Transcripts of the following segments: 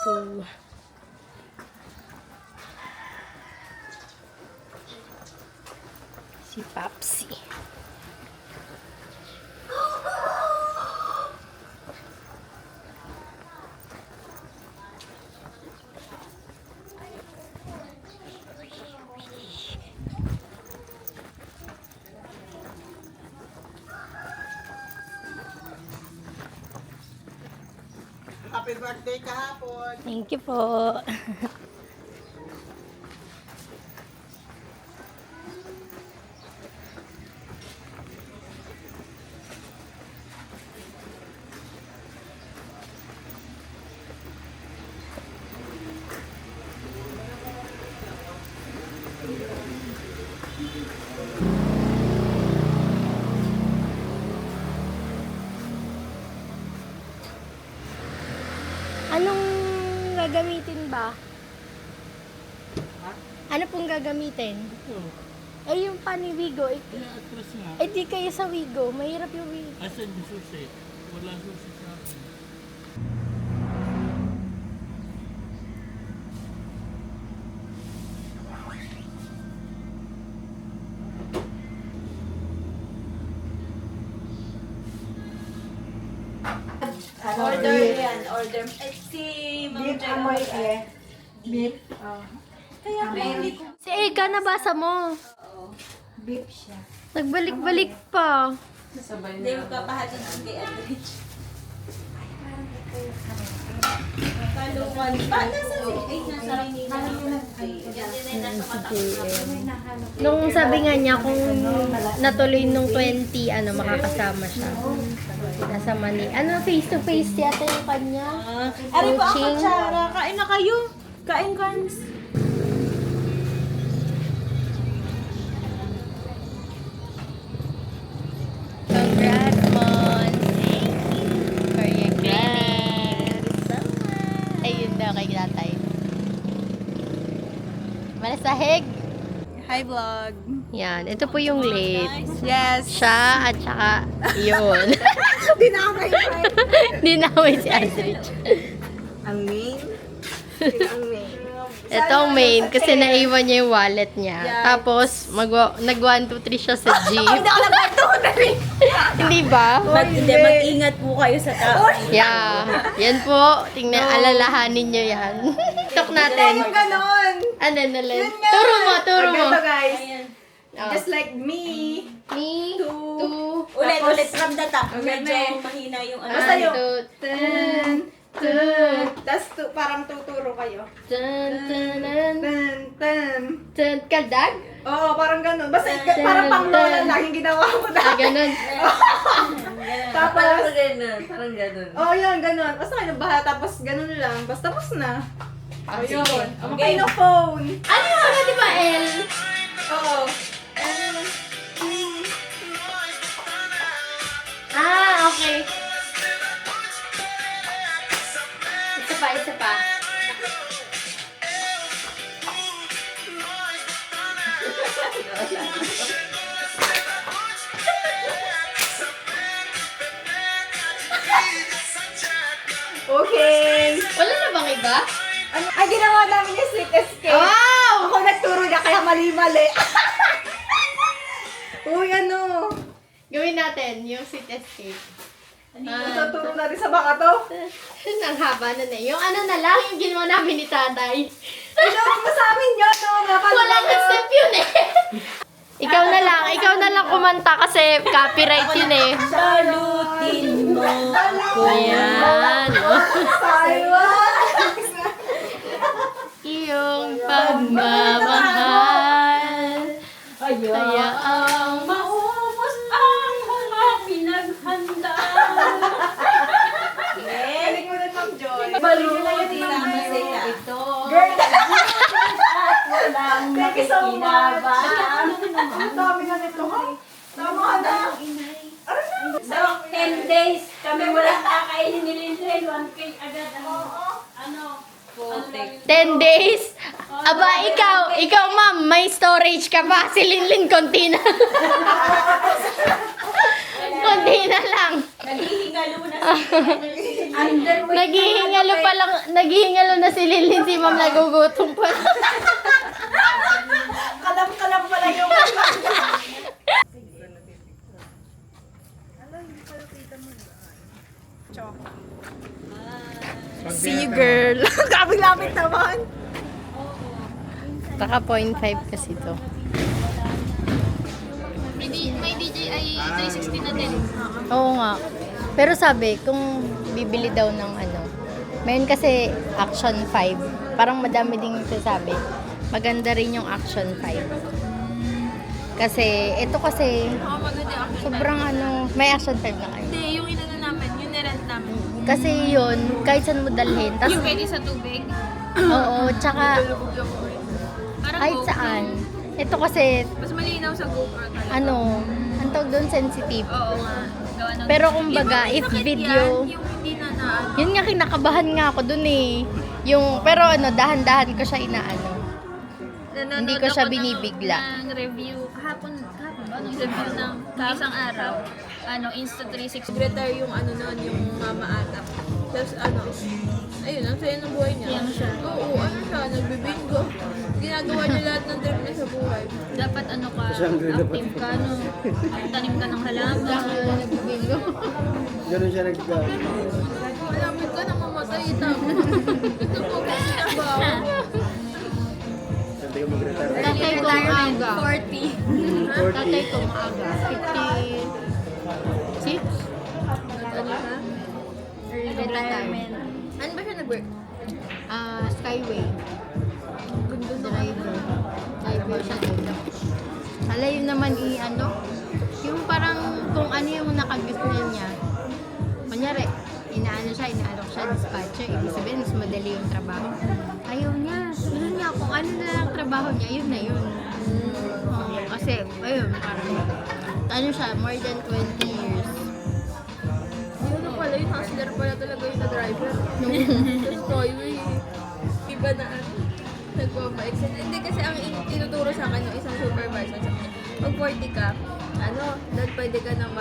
go. Si Papsi. Happy birthday kahapon. Thank you po. Anong gagamitin ba? Ha? Ano pong gagamitin? Ito. Eh, yung paniwigo. Eh, Atras nga. eh, di kayo sa wigo. Mahirap yung wigo. Asan yung susi? Wala susi sa akin. Order yan, order. Eh, si Ma'am Jai amoy eh. Beef. Kaya may Si Ega, nabasa mo. Beef siya. Nagbalik-balik pa. Hindi mo papahatid yung kay Aldrich. Kalungan. Nasa si... Ay, nasa Maynila. Yan din ay nasa Batangas. Nung sabi nga niya, kung natuloy nung 20, makakasama siya. Nasa Manila. Face-to-face yata yung kanya. Ari po ang Coaching. kutsara. Kain na kayo. Kain, Carms. Congrats, Mon. For your grades. Ayun daw kay tatay. Malasahig. Hi, vlog. Yan. Ito po yung late. Yes. Siya at saka yun. Dinamay pa. Dinaway si Aldrich. Ang main. Ang main. Ito ang main kasi naiwan niya yung wallet niya. Yes. Tapos nag 1, 2, 3 siya sa jeep. Hindi ako nagpatuhan na rin. Hindi ba? Mag-ingat po kayo sa tao. Yeah. Yan po. Tingnan, alalahanin niyo yan. Talk natin. ganon. Ano na lang? Turo mo, turo mo. Ganito, guys. Oh. Just like me. Me, two, Ulit from the top. Medyo mahina yung ano. Basta yung Tapos parang tuturo kayo. Tan. Ten. Kaldag? Oo, parang ganun. Basta parang pang lola lang yung ginawa mo Ah, dati. ganun. Tapos, Parang ganun. oh yun, ganun. Basta kayo bahala, tapos ganun lang. Basta tapos na. Ah, Ayun. sige. Ang kayo ng phone. Ano yung mga di ba, L? Oo. Ah, okay. Isa pa. Okay. Wala na bang iba? Ano, ay, ginawa namin yung sweet escape. Wow! Ako nagturo niya, kaya mali-mali. Uy, ano? Gawin natin yung sit escape. Tuturo natin sa baka to. Ang haba na na. Yung ano na lang, yung ginawa namin ni tatay. Ano, mo sa amin yun, no? Wala na step yun eh. Ikaw na lang kumanta kasi copyright yun eh. Salutin mo. Ayan. Oh. Saywa. Iyong pagmamahal. Kaya ang Maubos ang mga pinaghanda. Galing mo na, Ma'am Joy. Baluti na masaya ito. Girl, Walang thank you so much. makikinabang. Ang dami na nito, ha? Tama na. So, 10 days kami walang kakainin ni Lindren. 1K agad ang 10 days. Aba, ikaw ma'am, may storage ka pa. Si Linlin, konti na. Konti na lang. Naghihingalo na si Naghihingalo na si Lilin, si Ma'am nagugutom pa. Kalam-kalam pala yung See you, girl. Kapit-lapit naman. Taka 0.5 kasi to. May DJI 360 na din. Oo nga. Pero sabi, kung bibili daw ng ano, mayroon kasi Action 5. Parang madami ding sasabi. Maganda rin yung Action 5. Kasi, ito kasi, sobrang ano, may Action 5 na kayo. Hindi, yung inano namin, yung nirent namin. Kasi yun, kahit saan mo dalhin. Tas, Yung pwede sa tubig. oo, tsaka Parang kahit GoPro. saan. Ito kasi, Mas malinaw sa GoPro talaga. ano, ang tawag doon sensitive. Oo nga. Gawa ng... Pero kumbaga, Yung if sakit video, yan, yung hindi na yun nga kinakabahan nga ako dun eh. Yung, pero ano, dahan-dahan ko siya inaano. Nanonood Hindi ko siya ako binibigla. ng review. Kahapon ba? Nung review ng isang araw. Ano, Insta360. Retire yung ano nun, yung mama ata. Tapos ano, ayun, ang saya ng buhay niya. Yan siya. Oo, ano siya, nagbibingo. Ginagawa niya lahat ng trip niya sa buhay. Dapat ano ka, active ka, no? Tanim ka ng halaman. Nagbibingo. Ganun siya nag-gag. Malapit ka na mamatay, tama. Ito po, kasi ba? Sabi ko mag-retire. Tatay ko maaga. 40. Tatay ko maaga. 56? Ano ka? Early retirement. Ano ba siya nag-work? Skyway. Driver. Driver siya doon. Ala yun naman ano, yung parang kung ano yung nakagusto niya. Kunyari, inaano siya, dispatcher. Ibig sabihin, mas madali yung trabaho. Ayaw niya. Yun niya, kung ano na lang trabaho niya, yun na yun. Kasi, ayun, parang, ano siya, more than 20 years. Yun na pala, yung hustler pala talaga yung na-driver. Tapos Skyway, iba na ano, nagpapa-exit. Hindi kasi ang tinuturo sa akin yung isang supervisor sa akin. Pag 40 ka, dahil pwede ka na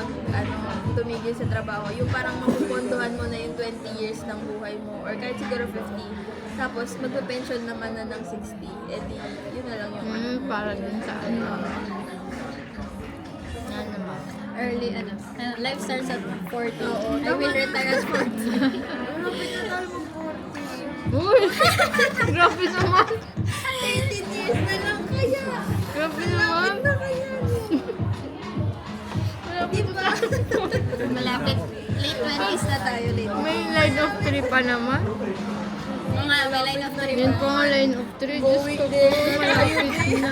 tumigil sa trabaho. Yung parang mapupunduhan mo na yung 20 years ng buhay mo. Or kahit siguro 50. Tapos, magpe-pension naman na ng 60. Eh di, yun na lang yung Para dun sa ano. Yan naman. Early, life starts at 40. Oo, I will retire at 40. Malapit na tayo mag-40. Uy! Grabe naman! 18 years na lang kaya. Grabe naman! Na kaya. Diba? Malapit. Late 20s na tayo, late. May line of 3 pa naman. Mga may line of the Yan po ang line of 3. Diyos ko po, malapit na.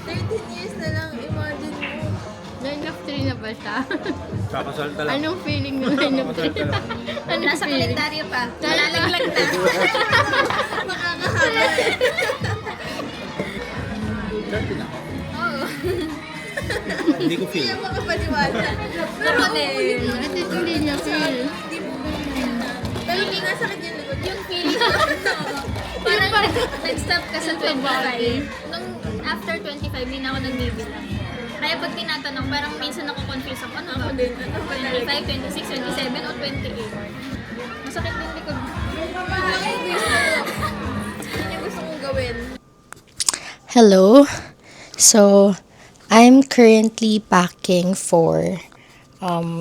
13 years na lang, imagine mo. Line of 3 na ba siya? Kakasal ka lang. Anong feeling ng line of 3? Kakasal ka lang. Anong Nasa feeling? kalendaryo pa. Nalalaglag na. Oo. Hindi ko feel. Kaya makapaniwala. Pero eh, Ate tuloy niya feel. Hindi mo pero hindi nga sakit yung likod. yung feeling parang nag-stop ka sa 25. Nung after 25, hindi na ako nagbibilang. Kaya pag tinatanong, parang minsan ako-confuse ako. Ano ba? Ako din, ano ba talaga? 25, 26, 27, o 28. Masakit din likod. Ano yung gusto kong gawin? Hello. So, I'm currently packing for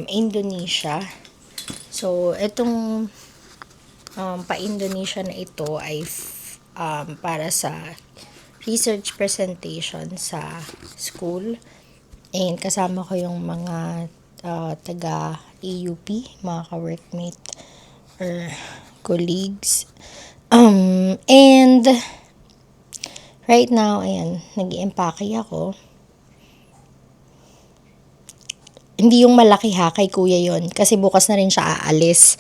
Indonesia. So, itong pa-Indonesia na ito ay para sa research presentation sa school. And kasama ko yung mga taga AUP, mga ka-workmate or colleagues. And right now, ayan, nag-i-empake ako. Hindi yung malaki ha, kay kuya yon kasi bukas na rin siya aalis.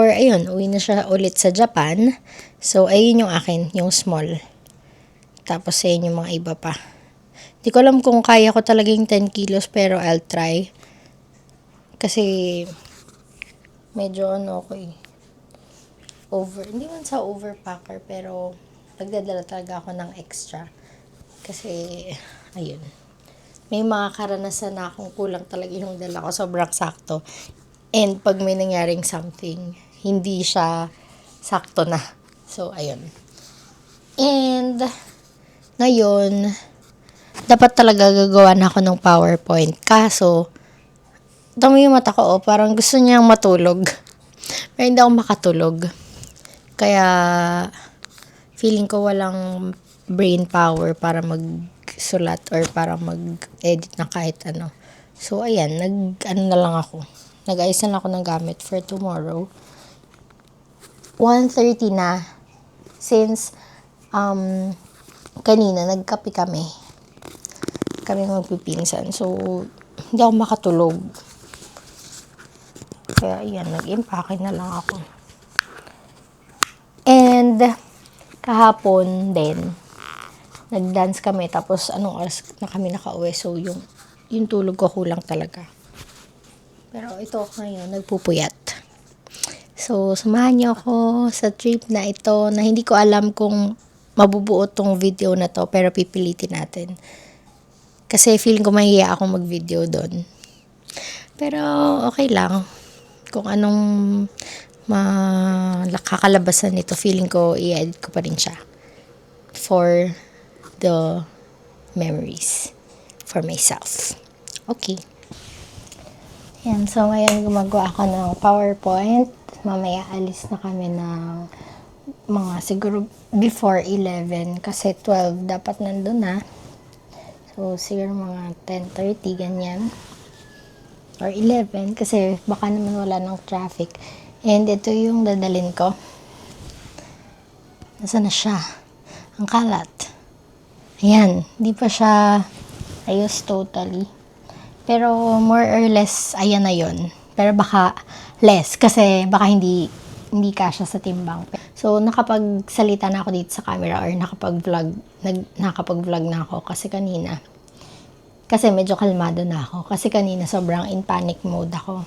Ayun, uwi na siya ulit sa Japan. So, ayun yung akin, yung small. Tapos, ayun yung mga iba pa. Di ko alam kung kaya ko talaga yung 10 kilos, pero I'll try. Kasi, medyo ano ako eh. Hindi man sa overpacker, pero nagdadala talaga ako ng extra. Kasi, ayun. May mga karanasan na akong kulang talaga yung dala ko. Sobrang sakto. And pag may nangyaring something, hindi siya sakto na. So, ayun. And, ngayon, dapat talaga gagawa na ako ng PowerPoint. Kaso, dami yung mata ko, parang gusto niyang matulog. Pero hindi ako makatulog. Kaya, feeling ko walang brain power para magsulat or para mag-edit na kahit ano. So, ayan, na lang ako. Nag-ayos na lang ako ng gamit for tomorrow. 1:30 na. Since, kanina, nagkape kami. Kami magpipinsan. So, hindi ako makatulog. Kaya, ayan, nag-impake na lang ako. And, kahapon din, nag-dance kami. Tapos, anong oras na kami nakauwi. So, yung tulog ko kulang talaga. Pero ito ngayon, nagpupuyat. So, samahan niyo ako sa trip na ito na hindi ko alam kung mabubuo tong video na to, pero pipilitin natin. Kasi feeling ko mahiya akong mag-video doon. Pero okay lang. Kung anong kakalabasan nito, feeling ko i-edit ko pa rin siya. For the memories. For myself. Okay. Yan, so ngayon gumagawa ako ng PowerPoint. Mamaya alis na kami ng mga siguro before 11 kasi 12 dapat nandun na. So siguro mga 10:30 ganyan. Or 11 kasi baka naman wala ng traffic. And ito yung dadalhin ko. Nasaan na siya? Ang kalat. Ayan, di pa siya ayos totally. Pero more or less, ayan na yun. Pero baka less, kasi baka hindi kasya sa timbang. So, nakapagsalita na ako dito sa camera or nakapag-vlog na ako kasi kanina. Kasi medyo kalmado na ako. Kasi kanina sobrang in panic mode ako.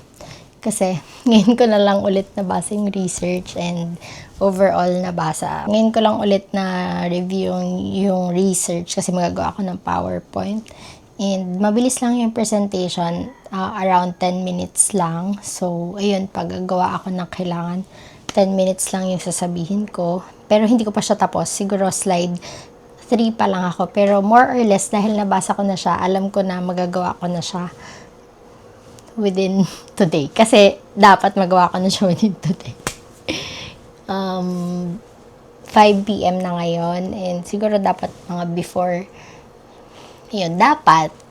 Kasi ngayon ko na lang ulit nabasa yung research and overall nabasa. Ngayon ko lang ulit na review yung research kasi magagawa ako ng PowerPoint. And mabilis lang yung presentation, around 10 minutes lang. So, ayun, paggagawa ako ng kailangan 10 minutes lang yung sasabihin ko. Pero hindi ko pa siya tapos. Siguro slide 3 pa lang ako. Pero more or less, dahil nabasa ko na siya, alam ko na magagawa ko na siya within today. Kasi dapat magawa ko na siya within today. 5 p.m. na ngayon. And siguro dapat mga before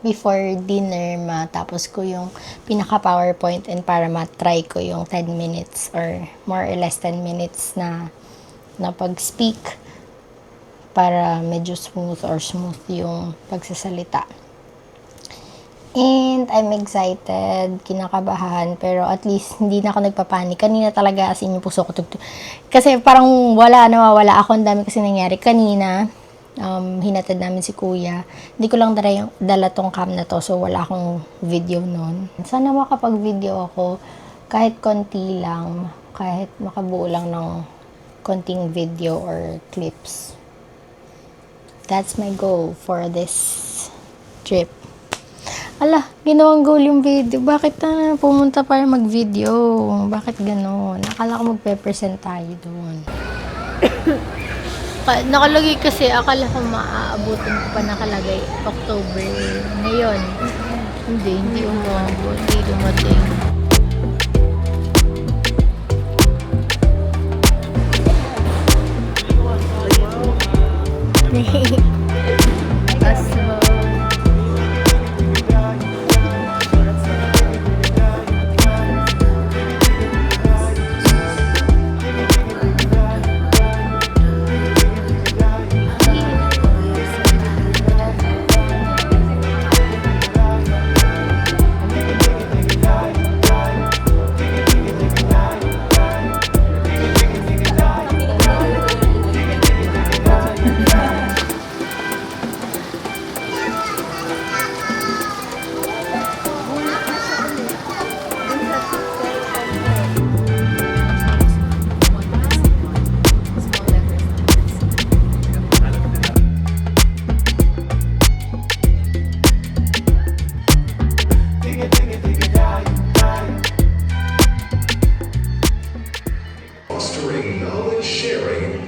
before dinner matapos ko yung pinaka-PowerPoint and para matry ko yung 10 minutes or more or less 10 minutes na pag-speak para medyo smooth yung pagsasalita. And I'm excited, kinakabahan, pero at least hindi na ako nagpapanik. Kanina talaga as in yung puso ko tugtog. Kasi parang nawawala ako, ang dami kasi nangyari kanina. Hinatid namin si kuya. Hindi ko lang dala tong cam na to, so wala akong video nun. Sana makapag-video ako kahit konti lang, kahit makabuo lang ng konting video or clips. That's my goal for this trip. Ala, ginawang goal yung video. Bakit na pumunta para mag-video? Bakit gano'n? Akala ko magpe-present tayo doon. Nakalagay kasi, akala ko maaabutin ko pa nakalagay October. Ngayon, hindi umabot, hindi dumating. Asmo.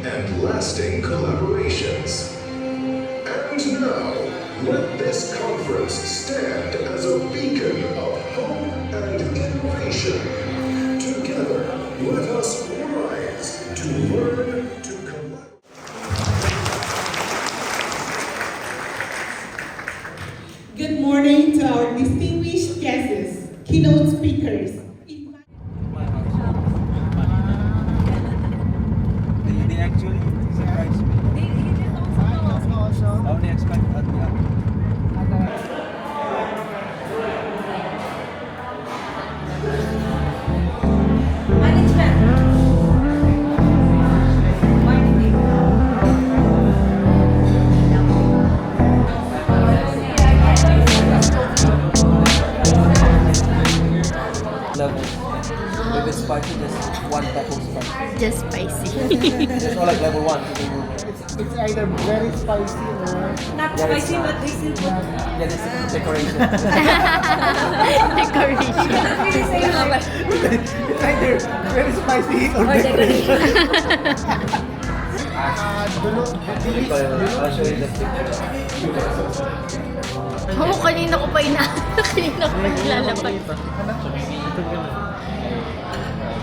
and lasting collaborations. And now, let this conference stand as a beacon of hope and innovation. Together, let us rise to learn, to collaborate. Good morning to our distinguished guests, keynote speakers. They actually surprised me. I only expect at the end. Level. If it's spicy, just one type of spicy. Just spicy. It's not like level 1. It's either very spicy or Not spicy, but this is yeah, this is decoration. Decoration. it's either very spicy or decoration. I'll show you the picture. Oo, kanina ko pa kanina ko pa nilalapag.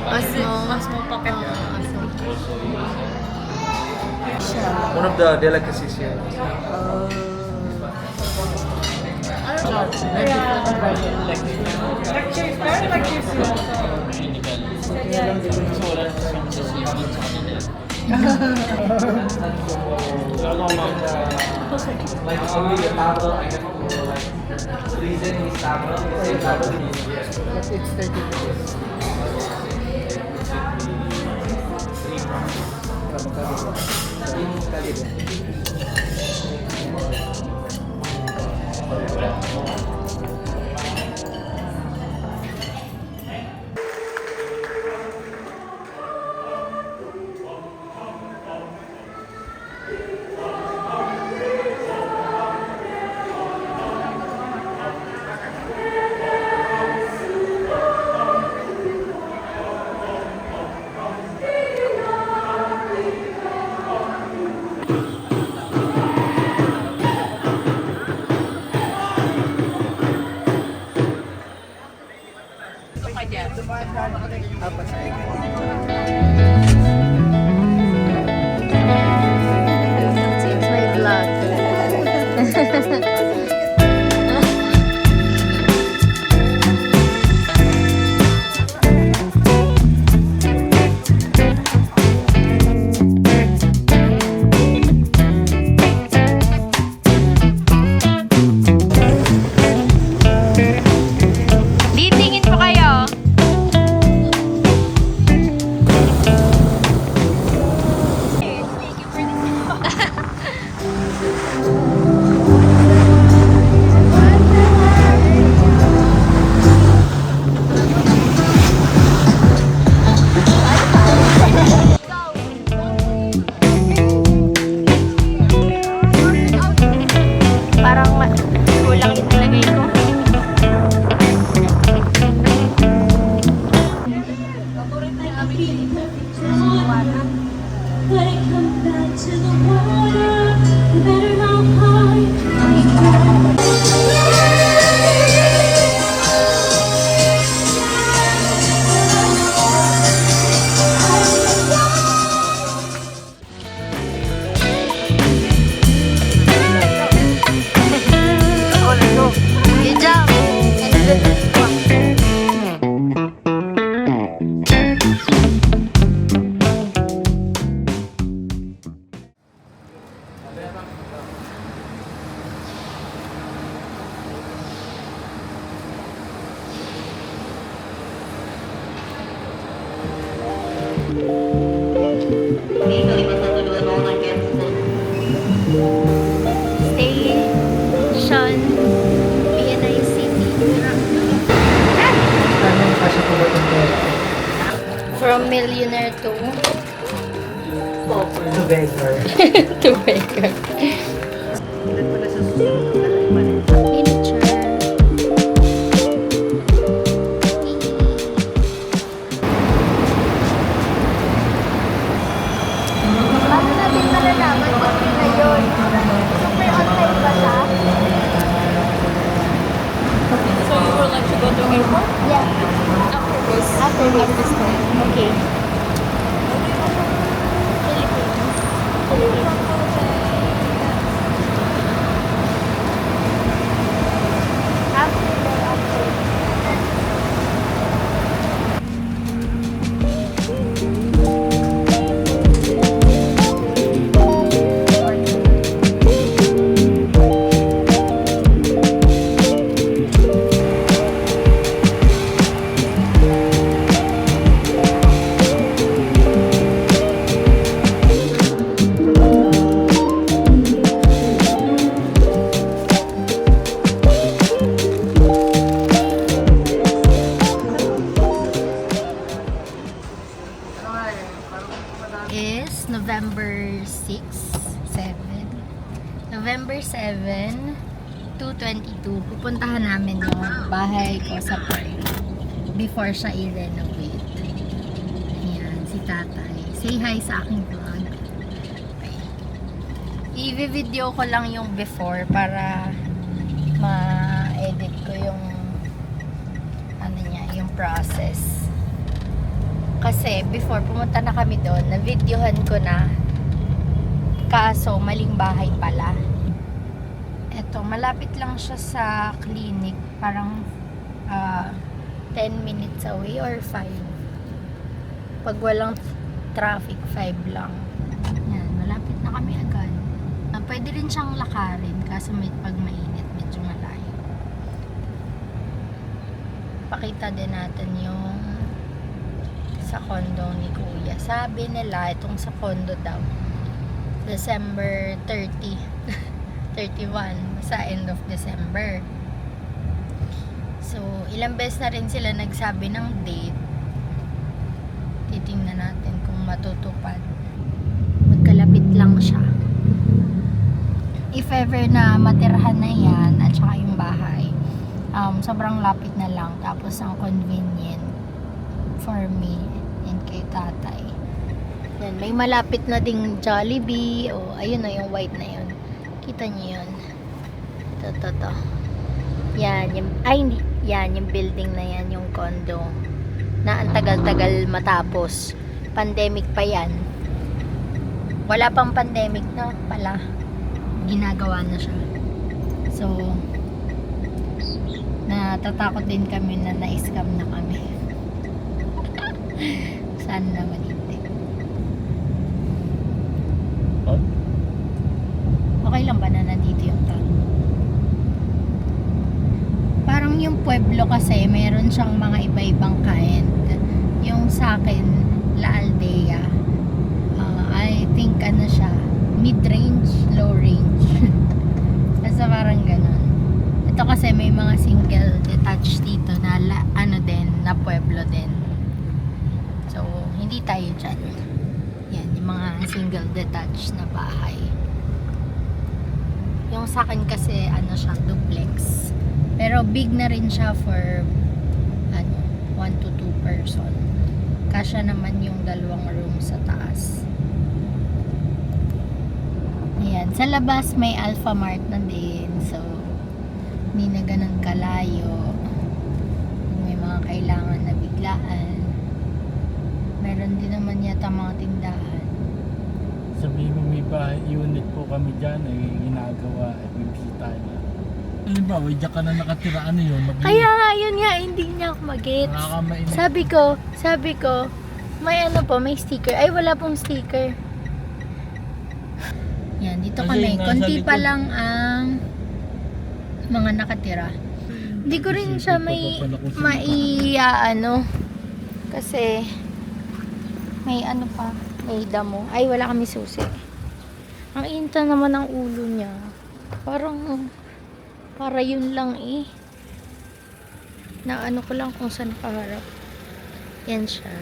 Asmo packet. One of the delicacies here. Like only the table, I can like reason his table, the same table. It's 30 minutes. It's my vlog. Tingin po kayo. Parang kulang yung nilagay ko. But I come back to the water, better know how Good job. Station BNI City. From millionaire to beggar. to beggar. Picture. yung airport? Yeah. After this. After this. Okay. Is November 6, 7. November 7, 2:22. Pupuntahan namin yung bahay ko sa Park before siya i-renovate. Ayan, si tatay. Say hi sa aking vlog. Okay. I-video ko lang yung before para ma-edit ko yung ano niya, yung process. Kasi before pumunta na kami doon, na-videohan ko na. Kaso maling bahay pala. Eto, malapit lang siya sa clinic. Parang 10 minutes away or 5. Pag walang traffic, 5 lang. Yan, malapit na kami agad. Pwede rin siyang lakarin kaso pag mainit, medyo malayo. Pakita din natin yung sa condo ni Kuya. Sabi nila, itong sa condo daw, December 30, 31, sa end of December. So, ilang beses na rin sila nagsabi ng date. Titingnan natin kung matutupad. Magkalapit lang siya. If ever na matirhan na yan, at saka yung bahay, sobrang lapit na lang. Tapos, ang convenient for me and kay tatay. Yan, may malapit na ding Jollibee. O, ayun na yung white na yun. Kita niyo yun. Ito. Yan, yung, ay hindi. Yan, yung building na yan, yung condo. Na ang tagal-tagal matapos. Pandemic pa yan. Wala pang pandemic na pala. Ginagawa na siya. So, natatakot din kami na na-scam na kami. Sana naman hindi. Okay lang ba na nandito yung tao? Parang yung pueblo kasi meron siyang mga iba-ibang kind. Yung sa akin, La Aldea, I think ano siya, mid-range, low-range. Basta parang ganun. Ito kasi may mga single detached dito na ano din, na pueblo din. So, hindi tayo dyan. Yan, yung mga single detached na bahay. Yung sa akin kasi, ano siya, duplex. Pero big na rin siya for 1 to 2 person. Kasya naman yung 2 room sa taas. Ayan. Sa labas may Alpha Mart na din. So, hindi na ganun kalayo. May mga kailangan na biglaan. Meron din naman yata mga tindahan. Sabihin mo may bahay, unit po kami dyan, ginagawa, bibisita na. Halimbawa, diyan ka na nakatira, ano yun? Kaya nga, yun nga, hindi niya ako mag-gets. Sabi ko, may ano po, may sticker. Ay, wala pong sticker. Yan, dito Kasi kami. nasa Konti pa likod. lang ang mga nakatira. Hindi ko rin siya ano, kasi may ano pa, may damo. Ay, wala kami susi. Ang inta naman ang ulo niya. Para yun lang eh. Na ano ko lang kung saan paharap. Yan siya.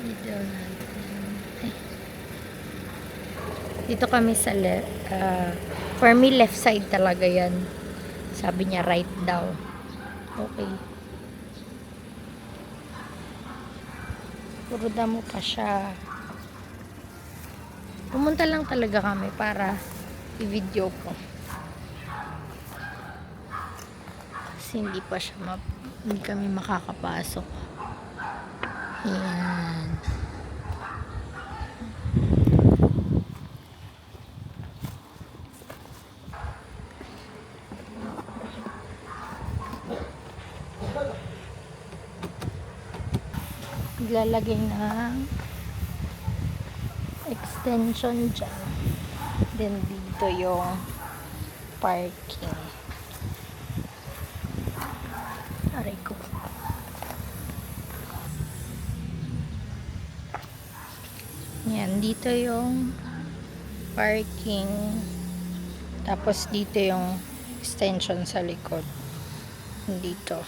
Dito natin. Ay. Dito kami sa left. For me, left side talaga yan. Sabi niya, right daw. Okay. Puro damo pa siya. Pumunta lang talaga kami para i-video ko. Kasi hindi kami makakapasok. Ayan. Maglalagay ng extension dyan. Then dito yung parking. Aray ko. Yan, dito yung parking. Tapos dito yung extension sa likod. Dito.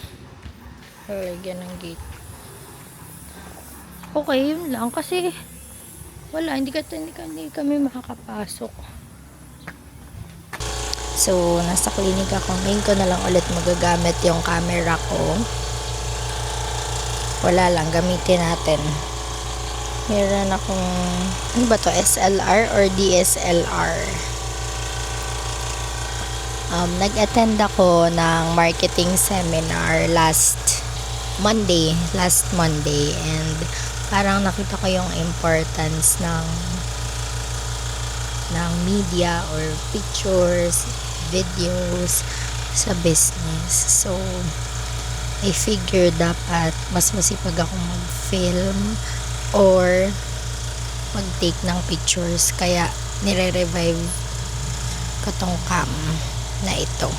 Lalagyan ng gate. Okay, yun lang. Kasi wala, hindi kami makakapasok. So, nasa klinik ako. Ngayon ko na lang ulit magagamit yung camera ko. Wala lang, gamitin natin. Meron akong, ano ba to? SLR or DSLR? Nag-attend ako ng marketing seminar last Monday, and parang nakita ko yung importance ng media or pictures, videos sa business. So, I figured dapat mas masipag ako mag-film or mag-take ng pictures. Kaya, nire-revive ko tong cam na ito.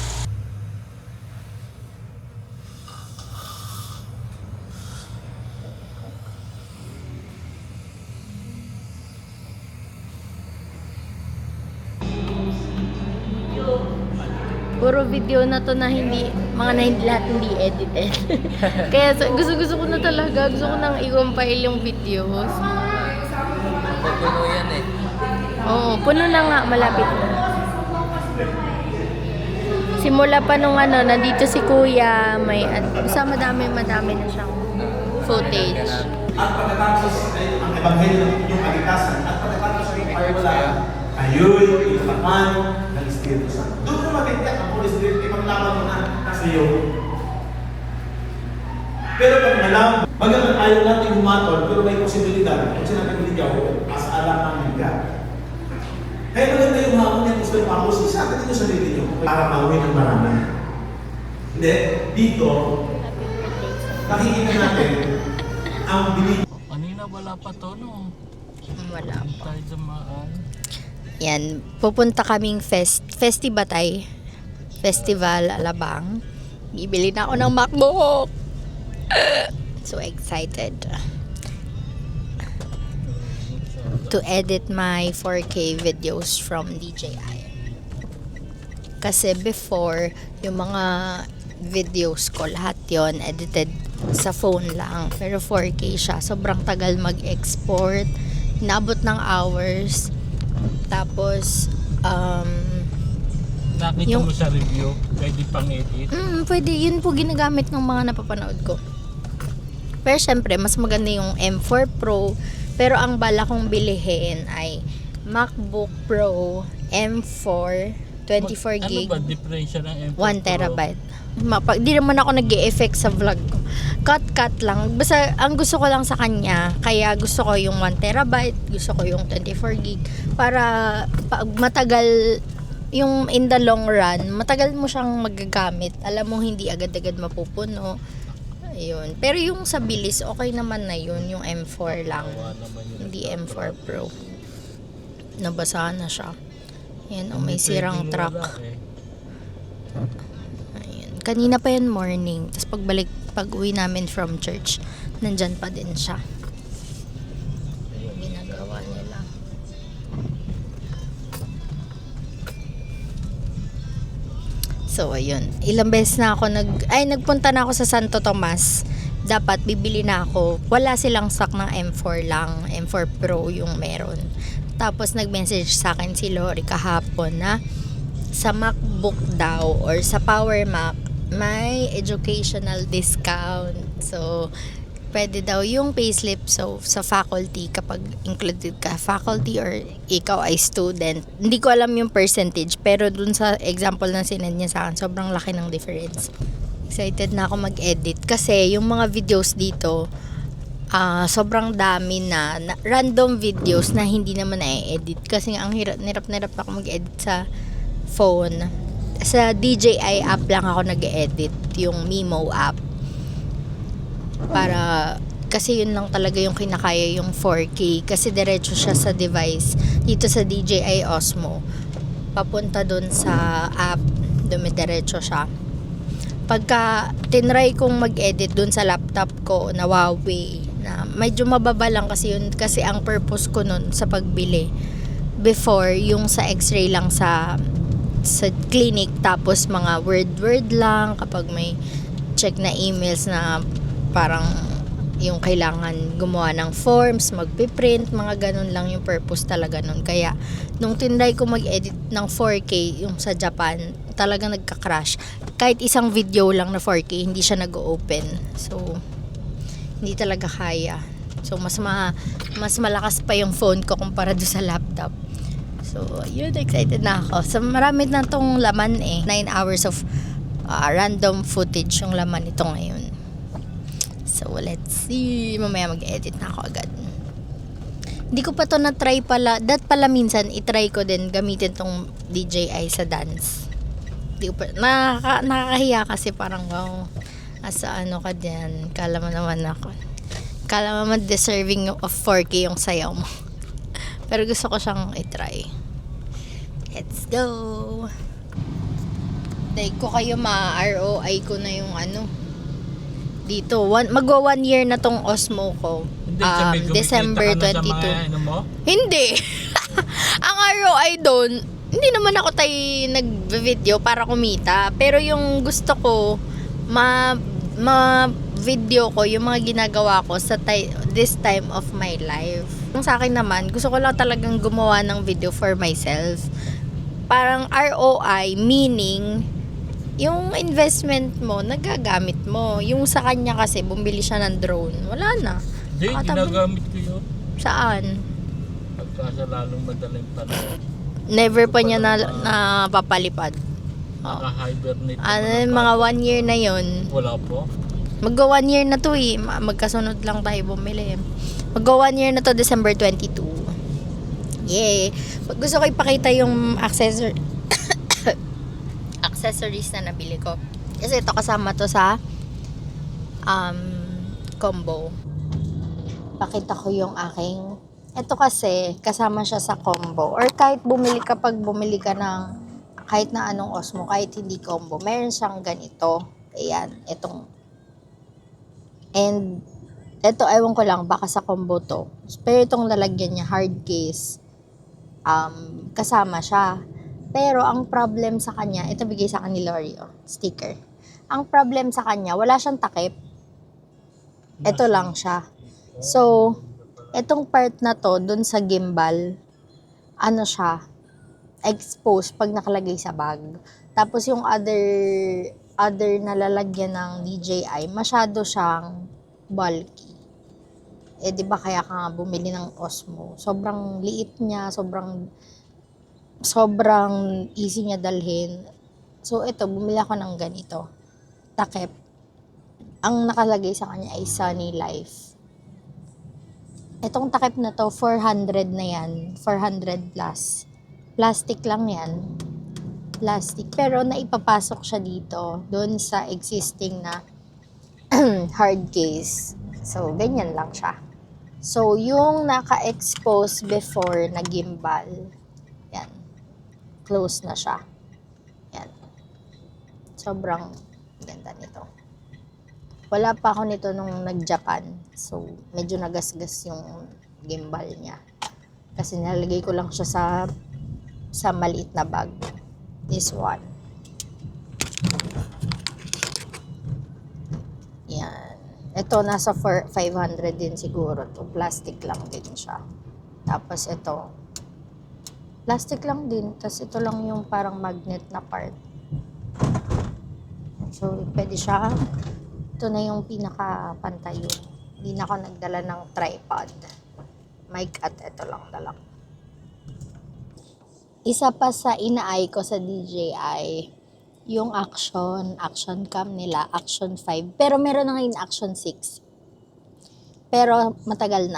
Puro video na to na lahat hindi edited. Kaya gusto ko na talaga. Gusto ko nang i-compile yung videos. Puno yan eh. Oo, puno na nga. Malapit na. Simula pa nung nandito si Kuya, basta madami na siyang footage. At pagkatapos ay ang ebanghelyo yung kaligtasan at pagkatapos ay pagkawala ayo'y ilaman ng Espiritu Santo. Doon mo matigyan ang Holy Spirit, ipaglaman mo na nasa iyo. Pero pag magalang ayaw natin humatol, pero may posibilidad, kung sinabi ko ligaw, asaalang namin ka. Kaya maganda yung hamon yung gusto yung pamusin sa atin yung sarili nyo para mauwi ng marami. Hindi, dito, nakikita natin ang bilig. Kanina wala pa to, no? Wala pa. Tayo dumaan. Yan, pupunta kaming Festibatay Festival Alabang. Bibili na ako ng MacBook. So excited to edit my 4K videos from DJI. Kasi before, yung mga videos ko, lahat yon edited sa phone lang. Pero 4K siya. Sobrang tagal mag-export. Inabot ng hours. Tapos, Nakita mo sa review, pwede pang edit. pwede. Yun po ginagamit ng mga napapanood ko. Pero syempre, mas maganda yung M4 Pro. Pero ang bala kong bilihin ay MacBook Pro M4 24 gig. Ano ba diferensya ng M4 1 terabyte. Di naman ako nag-e-effect sa vlog ko. Cut lang. Basta ang gusto ko lang sa kanya, kaya gusto ko yung 1 terabyte, gusto ko yung 24 gig. Para pag matagal, yung in the long run, matagal mo siyang magagamit. Alam mo, hindi agad-agad mapupuno. Ayun. Pero yung sa bilis, okay naman na yun. Yung M4 lang. Hindi M4 Pro. Nabasahan na siya. Yan, may sirang truck. Ayun. Kanina pa yan morning. Tapos pag uwi namin from church, nandyan pa din siya. Yung ginagawa nila. So, ayun. Ilang beses na ako nagpunta na ako sa Santo Tomas. Dapat bibili na ako. Wala silang stock ng M4 lang. M4 Pro yung meron. Tapos nag-message sa akin si Lori kahapon na sa MacBook daw or sa Power Mac may educational discount. So, pwede daw yung payslip sa faculty kapag included ka faculty or ikaw ay student. Hindi ko alam yung percentage pero dun sa example na sinend niya sa akin, sobrang laki ng difference. excited na ako mag-edit kasi yung mga videos dito sobrang dami na random videos na hindi naman na-edit kasi nga ang hirap ako mag-edit sa phone. Sa DJI app lang ako nag-edit, yung Mimo app. Para kasi yun lang talaga yung kinakaya, yung 4K kasi diretso siya sa device. Dito sa DJI Osmo papunta dun sa app, dumidiretso siya. Pagka tinry kong mag-edit dun sa laptop ko na Huawei, na medyo mababa lang kasi yun, kasi ang purpose ko nun sa pagbili before yung sa x-ray lang sa clinic, tapos mga word lang kapag may check na emails na parang yung kailangan gumawa ng forms, magpiprint, mga ganun lang yung purpose talaga nun. Kaya nung tinry ko mag-edit ng 4K yung sa Japan, talagang nagka-crash. Kahit isang video lang na 4K, hindi siya nag-open. So, hindi talaga kaya. So, mas malakas pa yung phone ko kumpara doon sa laptop. So, yun, excited na ako. So, marami na tong laman 9 hours of random footage yung laman ito ngayon. So, let's see. Mamaya mag-edit na ako agad. Hindi ko pa to na-try pala. Dat pala minsan, itry ko din gamitin tong DJI sa dance. Hindi ko pa, nakakahiya kasi parang wow. Asa ano ka dyan? Kala mo naman deserving of 4K yung sayaw mo. Pero gusto ko siyang itry. Let's go! Dahil ko kayo ma-ROI ko na yung dito. Magwa 1 year na tong Osmo ko. December 22. Hindi! Ang ROI doon, hindi naman ako nag-video para kumita. Pero yung gusto ko, ma-video ko yung mga ginagawa ko sa this time of my life. Yung sa akin naman, gusto ko lang talagang gumawa ng video for myself. Parang ROI, meaning, yung investment mo, nagagamit mo. Yung sa kanya kasi, bumili siya ng drone. Wala na. Hindi, ginagamit ko yun. Saan? Pagkasa lalong madaling panahon. Never pa niya na papalipad. Naka-hibernate. Mga 1 year na yon. Wala po. Magwa 1 year na to eh. Magkasunod lang tayo bumili. Magwa 1 year na to, December 22. Yay! Gusto ko ipakita yung accessories na nabili ko. Kasi ito kasama to sa combo. Pakita ko yung aking. Ito kasi kasama siya sa combo. Or kahit bumili ka ng kahit na anong Osmo, kahit hindi combo, meron siyang ganito. Ayan, itong. And ito, ewan ko lang, baka sa combo to. Pero itong lalagyan niya, hard case, kasama siya. Pero ang problem sa kanya, ito bigay sa akin ni Lori, sticker. Ang problem sa kanya, wala siyang takip. Ito lang siya. So, itong part na to, dun sa gimbal, siya, exposed pag nakalagay sa bag. Tapos yung other na lalagyan ng DJI, masyado siyang bulky. Di ba kaya ka nga bumili ng Osmo? Sobrang liit niya, sobrang easy niya dalhin. So, ito, bumili ako ng ganito. Takip. Ang nakalagay sa kanya ay Sunny Life. Itong takip na to, 400 na yan. 400 plus. Plastic lang yan. Plastic. Pero naipapasok siya dito, doon sa existing na hard case. So, ganyan lang siya. So, yung naka-expose before na gimbal, yan. Close na siya. Yan. Sobrang ganda nito. Wala pa ako nito nung nag-Japan. So, medyo nagasgas yung gimbal niya. Kasi nalagay ko lang siya sa maliit na bag. This one. Yan. Ito, nasa 500 din siguro to. Plastic lang din siya. Tapos ito, plastic lang din. Tapos ito lang yung parang magnet na part. So, pwede siya. Ito na yung pinaka-pantay yun. Hindi na ako nagdala ng tripod. Mic at ito lang dala. Isa pa sa inaay ko sa DJI yung action cam nila, action 5. Pero meron na ngayon action 6. Pero matagal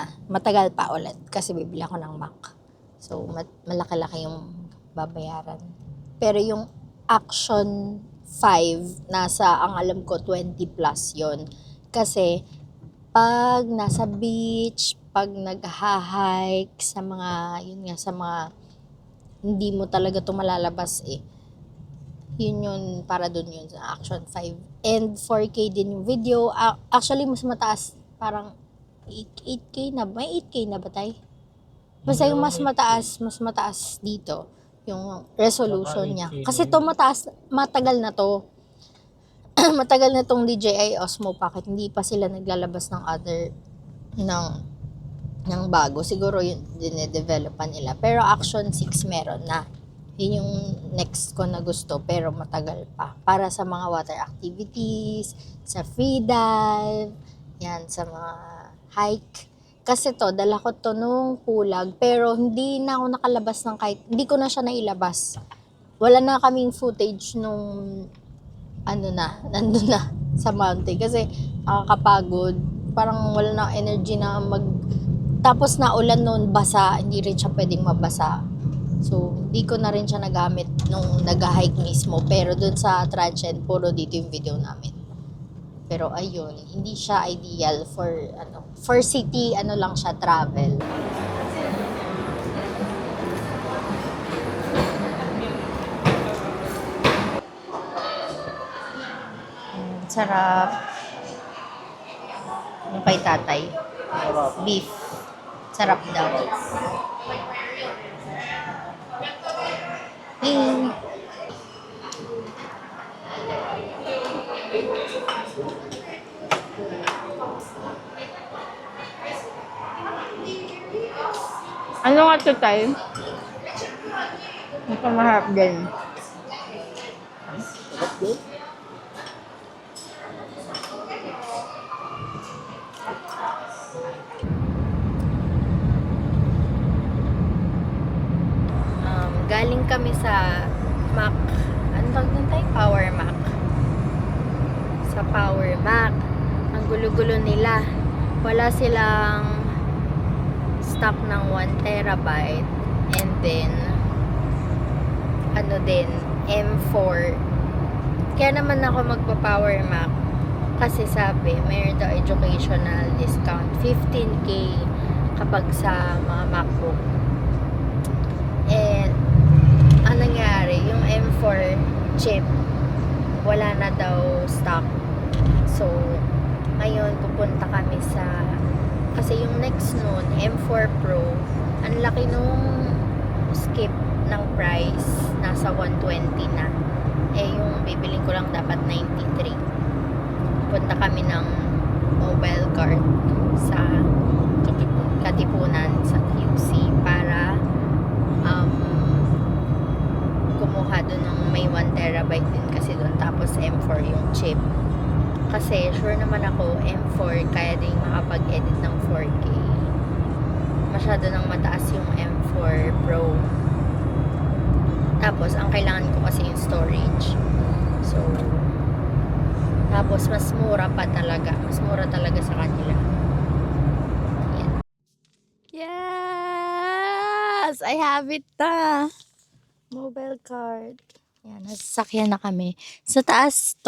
pa ulit kasi bibili ako ng Mac. So, malaki-laki yung babayaran. Pero yung action 5, ang alam ko, 20 plus yon. Kasi, pag nasa beach, pag nag-hike sa mga, sa mga, hindi mo talaga ito malalabas yun para dun yun sa action 5. And 4K din yung video. Actually, mas mataas, parang 8K na, may 8K na ba tayo? Basta yung mas mataas dito, yung resolution niya. Kasi to matagal na to. Matagal na tong DJI Osmo Pocket, hindi pa sila naglalabas ng bago. Siguro yun dinedevelopan nila. Pero Action 6 meron na. Yun yung next ko na gusto, pero matagal pa. Para sa mga water activities, sa free dive, yan, sa mga hike. Kasi dala ko to nung Pulag, pero hindi na ako nakalabas hindi ko na siya nailabas. Wala na kaming footage nung, nandun na sa mountain. Kasi nakakapagod, parang wala na energy na tapos na ulan noon, basa, hindi rin siya pwedeng mabasa. So, hindi ko na rin siya nagamit nung nag-hike mismo. Pero dun sa transient, puro dito yung video namin. Pero ayun, hindi siya ideal for city, lang siya, travel. Sarap. Ano kay tatay? Beef. Sarap daw. Ano nga ito tayo? Ito maharap din. Galing kami sa Mac. Ano tawag doon tayo? Power Mac. Sa Power Mac. Ang gulo-gulo nila. Wala silang stock ng 1 terabyte. And then, M4. Kaya naman ako magpa-Power Mac. Kasi sabi, mayroon daw educational discount. 15K kapag sa mga MacBook. And, ang nangyari, yung M4 chip, wala na daw stock. So, ngayon, pupunta kami kasi yung next nun, M4 Pro, ang laki nung skip ng price, nasa 120 na. Yung bibiling ko lang dapat 93. Punta kami ng mobile cart sa Katipunan, sa QC, para kumuha doon ng may 1 terabyte din kasi doon, tapos M4 yung chip. Kasi sure naman ako, M4 kaya din makapag-edit ng 4K. Masyado nang mataas yung M4 Pro. Tapos ang kailangan ko kasi yung storage. So, tapos mas mura talaga sa kanila. Yan. Yes! I have it na! Mobile card. Yan, nasasakyan na kami. Sa taas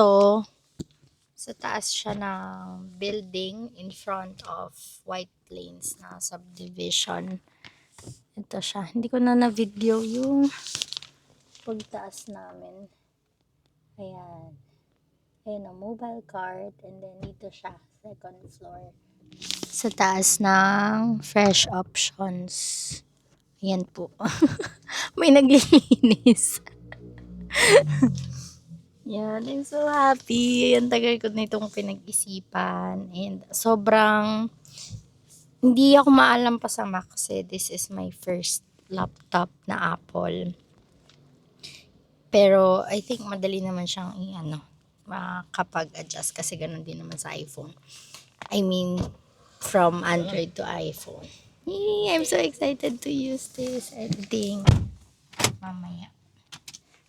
siya ng building in front of White Plains na subdivision. Ito siya. Hindi ko na video yung pagtaas namin. Ayan. Ayan ang mobile card. And then dito siya, second floor. Sa taas ng Fresh Options. Ayan po. May naglilinis. Yan, I'm so happy. Ang tagal ko na itong pinag-isipan. And sobrang, hindi ako maalam pa sa Mac kasi this is my first laptop na Apple. Pero I think madali naman siyang makapag-adjust kasi ganun din naman sa iPhone. I mean, from Android to iPhone. I'm so excited to use this editing. Mamaya.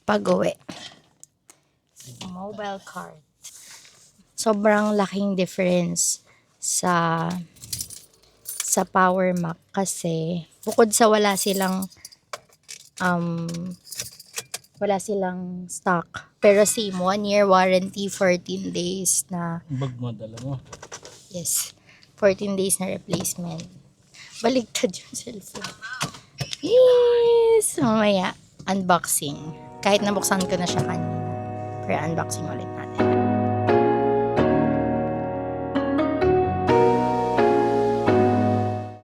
Pag-uwi. Mobile cart. Sobrang laking difference sa Power Mac kasi bukod sa wala silang stock, pero same 1 year warranty, 14 days na, Bag mo, dala mo. yes, 14 days na replacement. Baligtad yung cellphone. Yes! Mamaya, unboxing. Kahit nabuksan ko na siya kanina. Pero unboxing ulit.